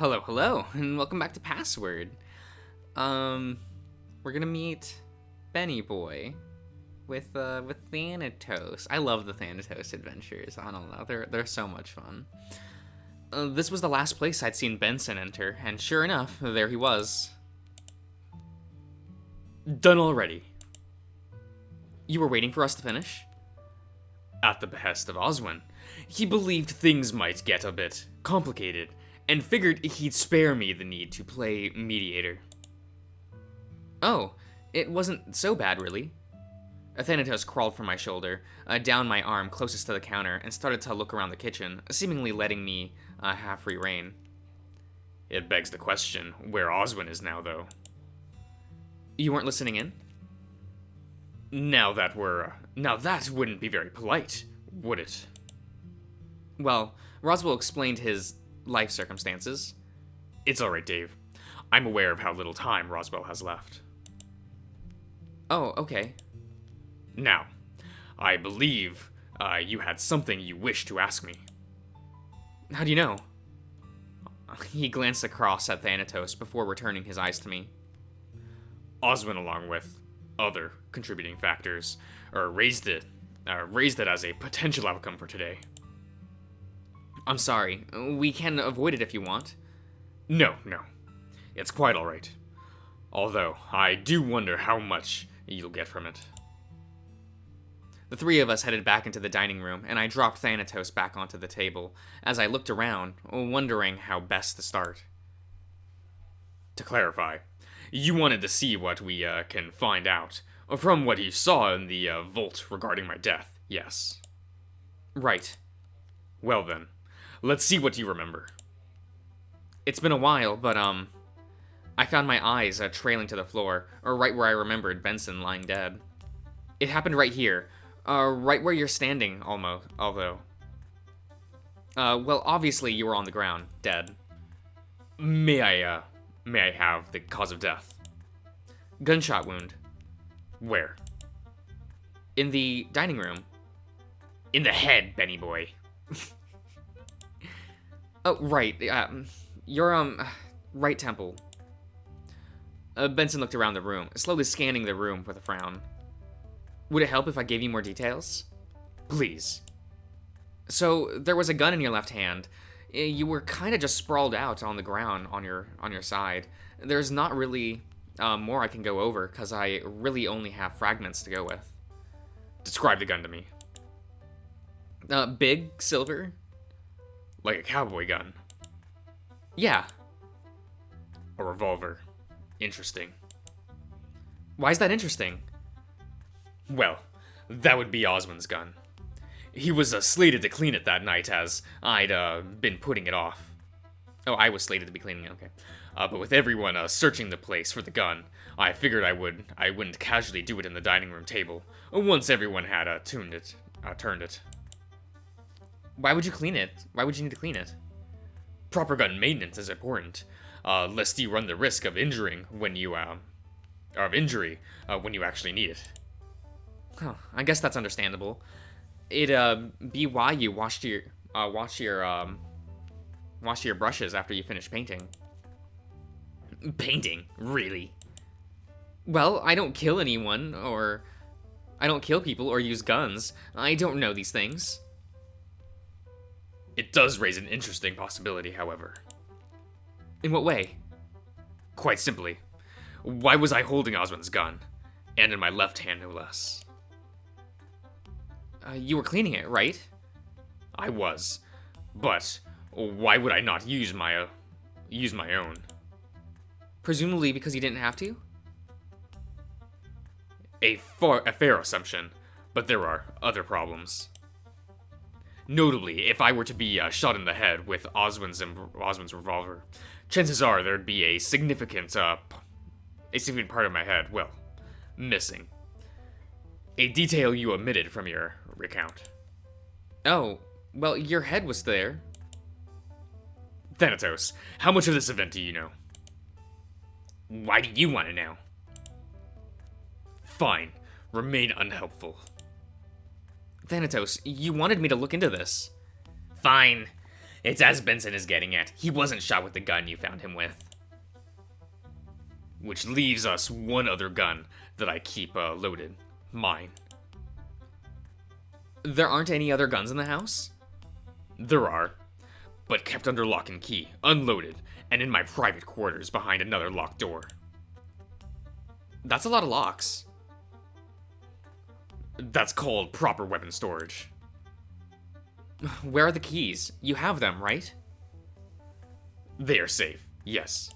Hello, and welcome back to Password. We're gonna meet Benny Boy with Thanatos. I love the Thanatos adventures. I don't know, they're so much fun. This was the last place I'd seen Benson enter, and sure enough, there he was. Done already. You were waiting for us to finish? At the behest of Oswin. He believed things might get a bit complicated, and figured he'd spare me the need to play mediator. Oh, it wasn't so bad, really. Thanatos crawled from my shoulder, down my arm closest to the counter, and started to look around the kitchen, seemingly letting me have free reign. It begs the question where Oswin is now, though. You weren't listening in? Now that wouldn't be very polite, would it? Well, Roswell explained his life circumstances. It's alright, Dave. I'm aware of how little time Roswell has left. Oh, okay. Now, I believe you had something you wished to ask me. How do you know? He glanced across at Thanatos before returning his eyes to me. Oswin, along with other contributing factors, raised it as a potential outcome for today. I'm sorry. We can avoid it if you want. No. It's quite alright. Although, I do wonder how much you'll get from it. The three of us headed back into the dining room, and I dropped Thanatos back onto the table as I looked around, wondering how best to start. To clarify, you wanted to see what we can find out from what you saw in the vault regarding my death, yes? Right. Well then, let's see what you remember. It's been a while, but I found my eyes trailing to the floor, or right where I remembered Benson lying dead. It happened right here, right where you're standing, although. Well, obviously you were on the ground, dead. May I have the cause of death? Gunshot wound. Where? In the dining room. In the head, Benny boy. Oh, right. Your, right temple. Benson looked around the room, slowly scanning the room with a frown. Would it help if I gave you more details? Please. So, there was a gun in your left hand. You were kind of just sprawled out on the ground on your side. There's not really more I can go over, because I really only have fragments to go with. Describe the gun to me. Big, silver. Like a cowboy gun? Yeah. A revolver. Interesting. Why is that interesting? Well, that would be Oswin's gun. He was slated to clean it that night, as I'd been putting it off. Oh, I was slated to be cleaning it, okay. But with everyone searching the place for the gun, I figured I wouldn't casually do it in the dining room table, once everyone had turned it. Why would you clean it? Why would you need to clean it? Proper gun maintenance is important, lest you run the risk of injury when you actually need it. Huh, I guess that's understandable. It'd be why you wash your brushes after you finish painting. Painting? Really? Well, I don't kill anyone, or I don't kill people or use guns. I don't know these things. It does raise an interesting possibility, however. In what way? Quite simply, why was I holding Oswin's gun? And in my left hand, no less. You were cleaning it, right? I was. But why would I not use my own? Presumably because you didn't have to? A fair assumption, but there are other problems. Notably, if I were to be shot in the head with Oswin's revolver, chances are there'd be a significant part of my head, well, missing. A detail you omitted from your recount. Oh, well, your head was there. Thanatos, how much of this event do you know? Why do you want to know? Fine. Remain unhelpful. Thanatos, you wanted me to look into this. Fine. It's as Benson is getting at. He wasn't shot with the gun you found him with. Which leaves us one other gun that I keep loaded. Mine. There aren't any other guns in the house? There are, but kept under lock and key, unloaded, and in my private quarters behind another locked door. That's a lot of locks. That's called proper weapon storage. Where are the keys? You have them, right? They are safe, yes.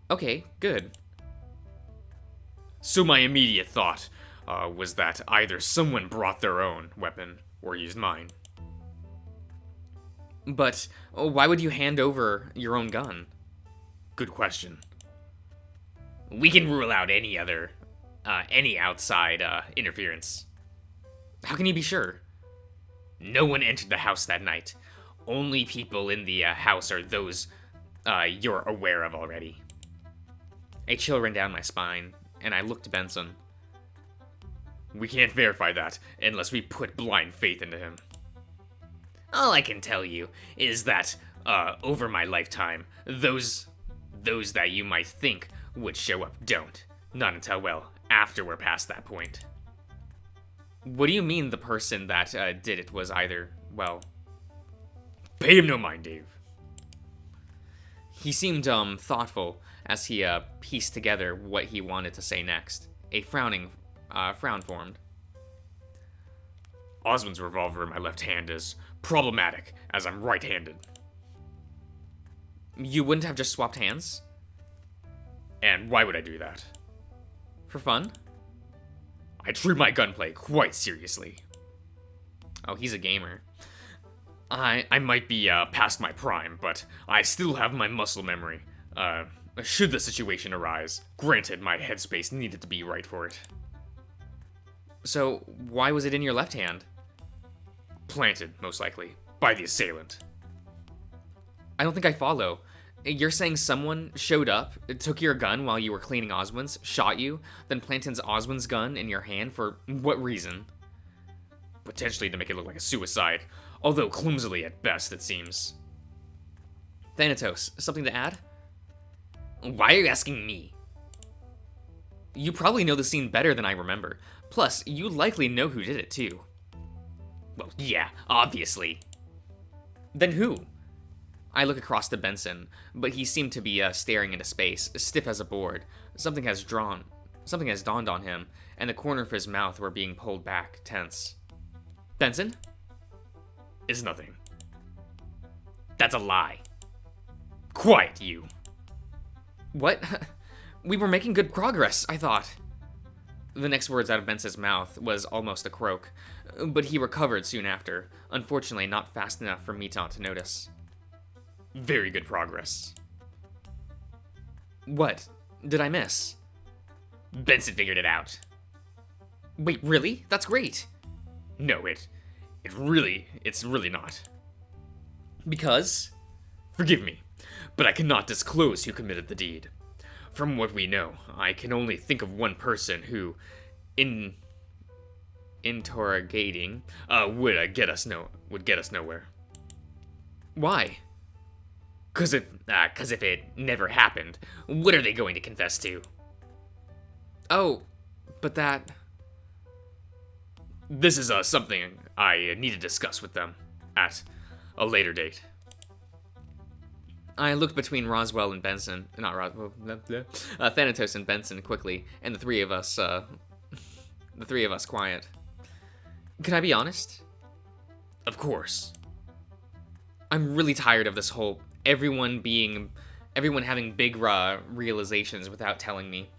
Okay, good. So my immediate thought was that either someone brought their own weapon or used mine. But why would you hand over your own gun? Good question. We can rule out any outside interference. How can you be sure? No one entered the house that night. Only people in the house are those you're aware of already. A chill ran down my spine, and I looked to Benson. We can't verify that unless we put blind faith into him. All I can tell you is that, over my lifetime, those that you might think would show up don't. Not until, well, after we're past that point. What do you mean the person that did it was either, well... Pay him no mind, Dave. He seemed thoughtful as he pieced together what he wanted to say next. A frown formed. Osmond's revolver in my left hand is problematic, as I'm right-handed. You wouldn't have just swapped hands? And why would I do that? For fun? I treat my gunplay quite seriously. Oh, he's a gamer. I might be past my prime, but I still have my muscle memory. Should the situation arise, granted my headspace needed to be right for it. So, why was it in your left hand? Planted, most likely, by the assailant. I don't think I follow. You're saying someone showed up, took your gun while you were cleaning Oswald's, shot you, then planted Oswald's gun in your hand for what reason? Potentially to make it look like a suicide, although clumsily at best, it seems. Thanatos, something to add? Why are you asking me? You probably know the scene better than I remember. Plus, you likely know who did it too. Well, yeah, obviously. Then who? I look across to Benson, but he seemed to be staring into space, stiff as a board. Something has dawned on him, and the corner of his mouth were being pulled back, tense. Benson? It's nothing. That's a lie. Quiet, you. What? We were making good progress, I thought. The next words out of Benson's mouth was almost a croak, but he recovered soon after, unfortunately not fast enough for me not to notice. Very good progress. What? Did I miss? Benson figured it out. Wait, really? That's great. No, it's really not. Because? Forgive me, but I cannot disclose who committed the deed. From what we know, I can only think of one person who, interrogating, would get us nowhere. Why? Cause if it never happened, what are they going to confess to? Oh, but that... This is something I need to discuss with them at a later date. I looked between Roswell and Benson, Thanatos and Benson quickly, and the three of us quiet. Can I be honest? Of course. I'm really tired of this whole everyone having big realizations without telling me.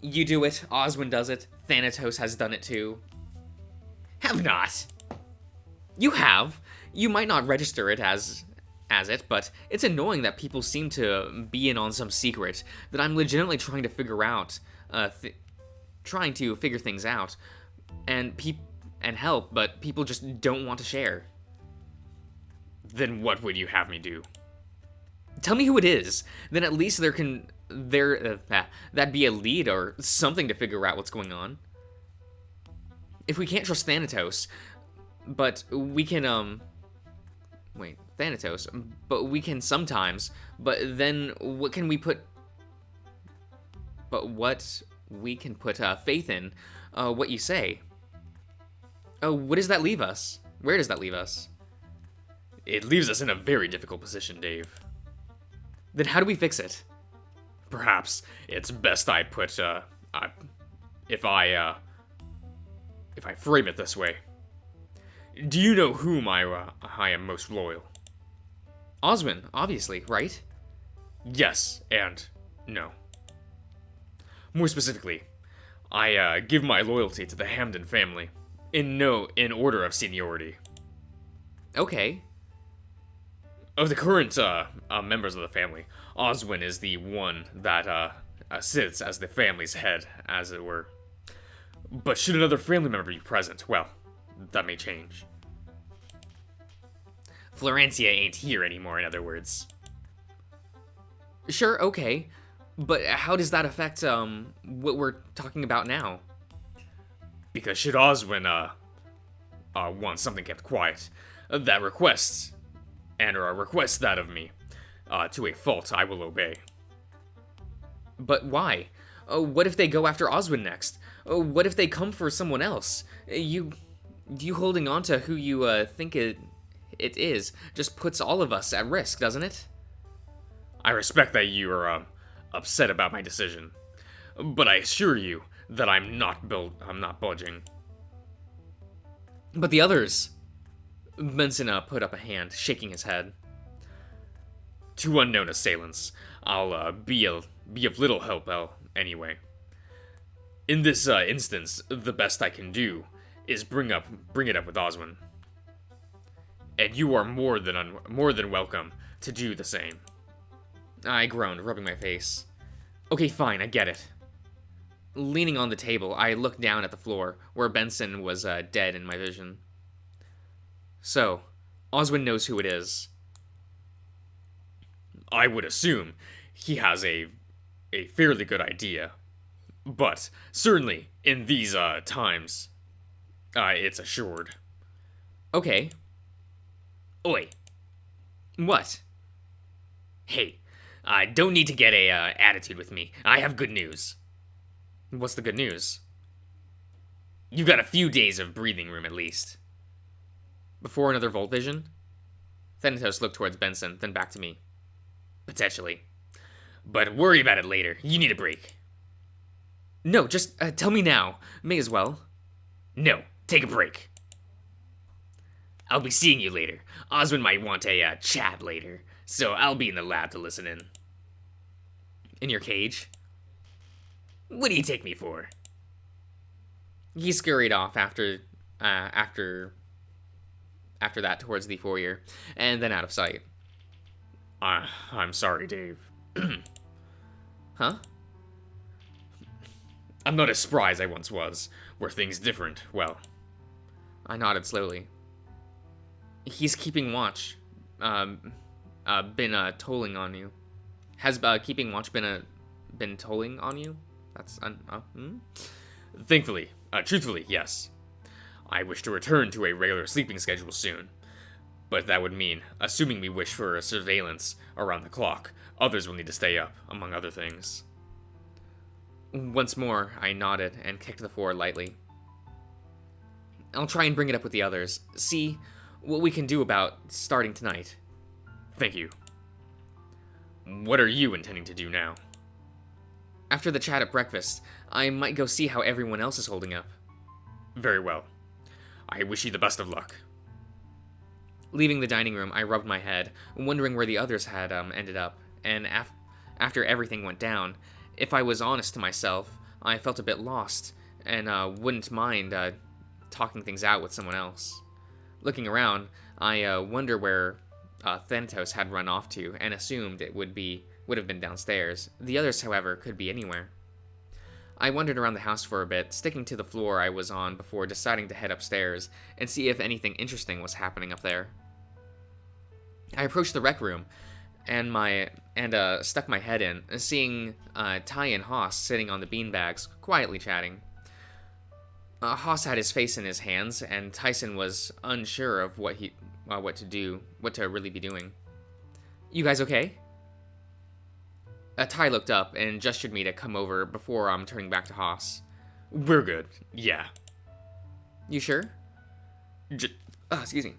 You do it, Oswin does it, Thanatos has done it too. Have not. You have. You might not register it as it, but it's annoying that people seem to be in on some secret that I'm legitimately trying to figure out, figure things out, and help, but people just don't want to share. Then what would you have me do? Tell me who it is. Then at least that'd be a lead or something to figure out what's going on. If we can't trust Thanatos, but we can Wait, Thanatos. But we can sometimes. But then what can we put... But what we can put faith in, what you say. What does that leave us? Where does that leave us? It leaves us in a very difficult position, Dave. Then how do we fix it? Perhaps it's best I put, if I frame it this way. Do you know whom I am most loyal? Oswin, obviously, right? Yes, and no. More specifically, I give my loyalty to the Hamden family, in order of seniority. Okay. Of the current members of the family, Oswin is the one that sits as the family's head, as it were. But should another family member be present, well, that may change. Florencia ain't here anymore, in other words. Sure, okay. But how does that affect, what we're talking about now? Because should Oswin, want something kept quiet, that requests that of me, to a fault I will obey. But why? What if they go after Oswin next? What if they come for someone else? You holding on to who you think it is just puts all of us at risk, doesn't it? I respect that you are upset about my decision, but I assure you that I'm not budging. But the others. Benson put up a hand, shaking his head. Two unknown assailants. I'll be of little help, anyway. In this instance, the best I can do is bring it up with Oswin. And you are more than welcome to do the same. I groaned, rubbing my face. Okay, fine, I get it. Leaning on the table, I looked down at the floor, where Benson was dead in my vision. So, Oswin knows who it is. I would assume he has a fairly good idea. But, certainly, in these times, it's assured. Okay. Oi. What? Hey, don't need to get a attitude with me. I have good news. What's the good news? You got a few days of breathing room at least. Before another Volt Vision? Thanatos looked towards Benson, then back to me. Potentially. But worry about it later. You need a break. No, just tell me now. May as well. No, take a break. I'll be seeing you later. Oswin might want a chat later, so I'll be in the lab to listen in. In your cage? What do you take me for? He scurried off after that towards the foyer, and then out of sight. I'm sorry, Dave. Huh? I'm not as spry as I once was. Were things different, well. I nodded slowly. He's keeping watch. Been tolling on you. Has keeping watch been tolling on you? That's Thankfully, truthfully, yes. I wish to return to a regular sleeping schedule soon. But that would mean, assuming we wish for a surveillance around the clock, others will need to stay up, among other things. Once more, I nodded and kicked the floor lightly. I'll try and bring it up with the others. See what we can do about starting tonight. Thank you. What are you intending to do now? After the chat at breakfast, I might go see how everyone else is holding up. Very well. I wish you the best of luck. Leaving the dining room, I rubbed my head, wondering where the others had ended up, and after everything went down, if I was honest to myself, I felt a bit lost, and wouldn't mind talking things out with someone else. Looking around, I wonder where Thanatos had run off to, and assumed it would have been downstairs. The others, however, could be anywhere. I wandered around the house for a bit, sticking to the floor I was on before deciding to head upstairs and see if anything interesting was happening up there. I approached the rec room and stuck my head in, seeing Ty and Haas sitting on the beanbags, quietly chatting. Haas had his face in his hands, and Tyson was unsure of what what to do, what to really be doing. You guys okay? Ty looked up and gestured me to come over before turning back to Haas. We're good. Yeah. You sure? Excuse me.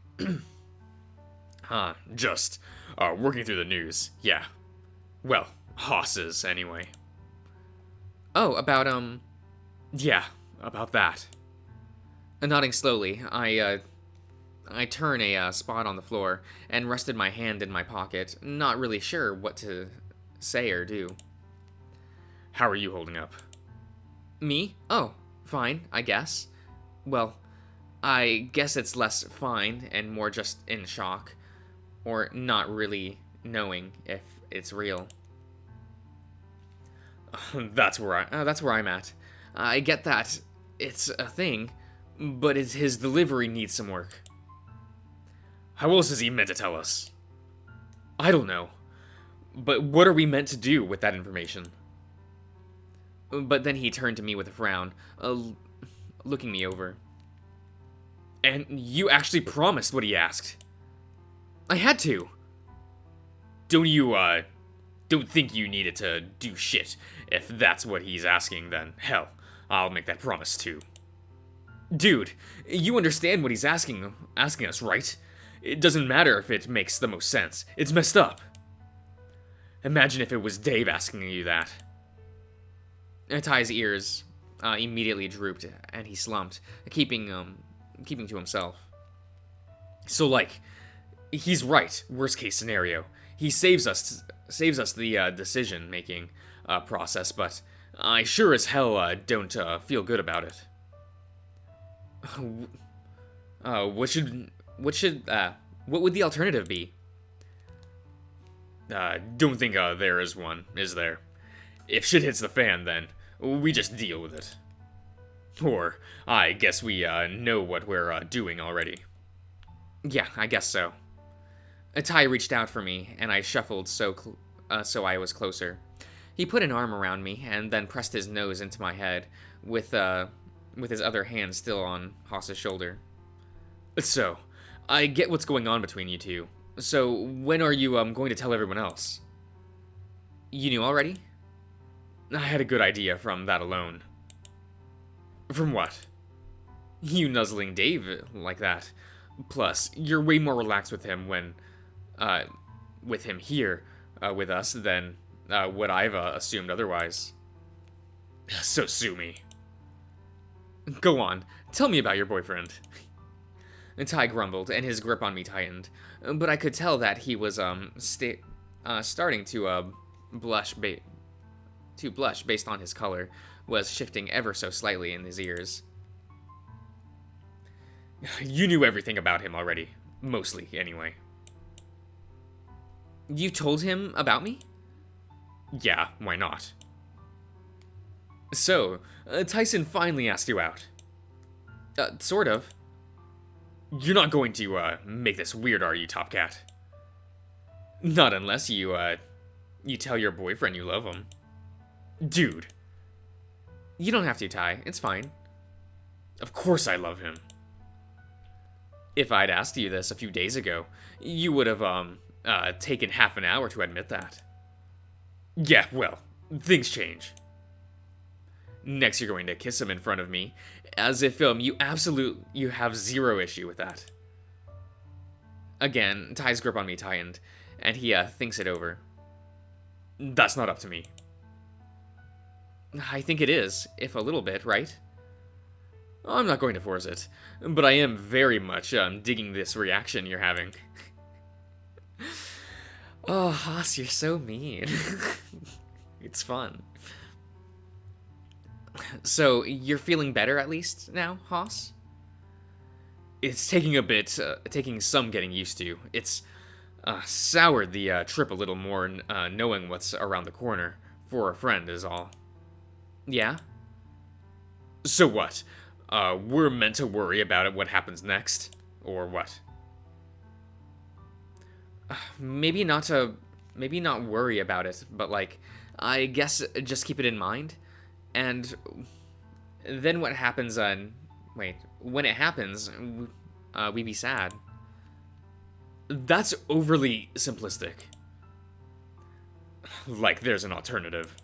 Just working through the news. Yeah. Well, hosses anyway. Oh, about Yeah, about that. Nodding slowly, I turn a spot on the floor and rested my hand in my pocket, not really sure what to say or do. How are you holding up? Me? Oh, fine, I guess. Well, I guess it's less fine and more just in shock, or not really knowing if it's real. That's where I'm at. I get that it's a thing, but his delivery needs some work. How else is he meant to tell us? I don't know. But what are we meant to do with that information? But then he turned to me with a frown, looking me over. And you actually promised what he asked. I had to. Don't think you needed to do shit. If that's what he's asking, then hell, I'll make that promise too. Dude, you understand what he's asking us, right? It doesn't matter if it makes the most sense. It's messed up. Imagine if it was Dave asking you that. Ty's ears immediately drooped, and he slumped, keeping to himself. So, like, he's right. Worst case scenario, he saves us the decision-making process, but I sure as hell don't feel good about it. What would the alternative be? Don't think there is one, is there? If shit hits the fan, then we just deal with it. Or, I guess we know what we're doing already. Yeah, I guess so. Ty reached out for me, and I shuffled so I was closer. He put an arm around me, and then pressed his nose into my head, with his other hand still on Haas's shoulder. So, I get what's going on between you two. So, when are you going to tell everyone else? You knew already? I had a good idea from that alone. From what? You nuzzling Dave like that. Plus, you're way more relaxed with him with him here with us than what I've assumed otherwise. So sue me. Go on, tell me about your boyfriend. Ty grumbled, and his grip on me tightened, but I could tell that he was starting to blush based on his color, was shifting ever so slightly in his ears. You knew everything about him already. Mostly, anyway. You told him about me? Yeah, why not? So, Tyson finally asked you out. Sort of. You're not going to make this weird, are you, Top Cat? Not unless you tell your boyfriend you love him. Dude. You don't have to, Ty. It's fine. Of course I love him. If I'd asked you this a few days ago, you would have taken half an hour to admit that. Yeah, well, things change. Next, you're going to kiss him in front of me, as if you have zero issue with that. Again, Ty's grip on me tightened, and he thinks it over. That's not up to me. I think it is, if a little bit, right? I'm not going to force it, but I am very much digging this reaction you're having. Oh, Haas, you're so mean. It's fun. So, you're feeling better at least now, Haas? It's taking some getting used to. It's soured the trip a little more, knowing what's around the corner for a friend is all. Yeah? So what? We're meant to worry about what happens next? Or what? Maybe not worry about it, but I guess just keep it in mind. And then when it happens, we be sad. That's overly simplistic. Like there's an alternative.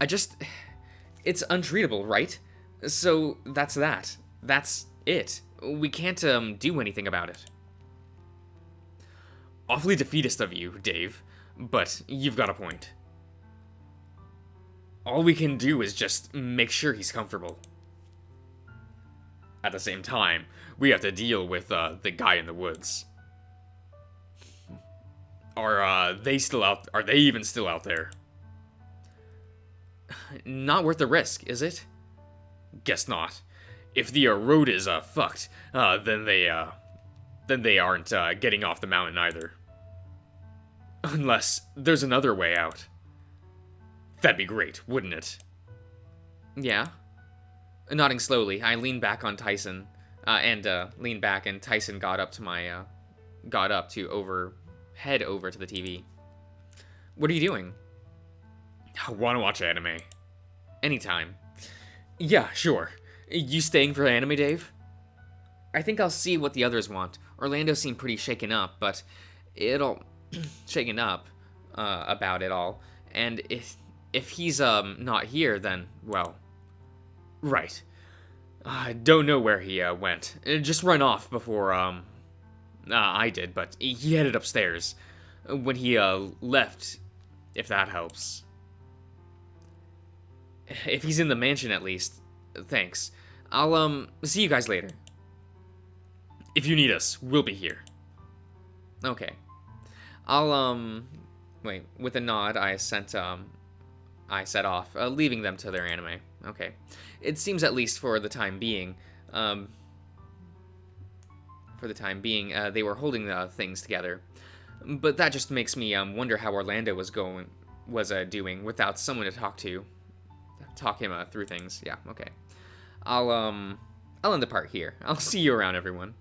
It's untreatable, right? So that's that. That's it. We can't, do anything about it. Awfully defeatist of you, Dave, but you've got a point. All we can do is just make sure he's comfortable. At the same time, we have to deal with the guy in the woods. Are they still out? Are they even still out there? Not worth the risk, is it? Guess not. If the road is fucked, then they aren't getting off the mountain either. Unless there's another way out. That'd be great, wouldn't it? Yeah. Nodding slowly, I leaned back on Tyson, and leaned back, and Tyson got up to head over to the TV. What are you doing? I want to watch anime. Anytime. Yeah, sure. You staying for anime, Dave? I think I'll see what the others want. Orlando seemed pretty shaken up, but shaken up about it all. And if he's not here, then well, right. I don't know where he went. Just run off before I did, but he headed upstairs when he left. If that helps. If he's in the mansion at least, thanks. I'll see you guys later. If you need us, we'll be here. Okay. I'll wait, with a nod I set off, leaving them to their anime. Okay. It seems at least for the time being, they were holding the things together. But that just makes me wonder how Orlando was doing without someone to talk him through things. Yeah, okay. I'll end the part here. I'll see you around, everyone.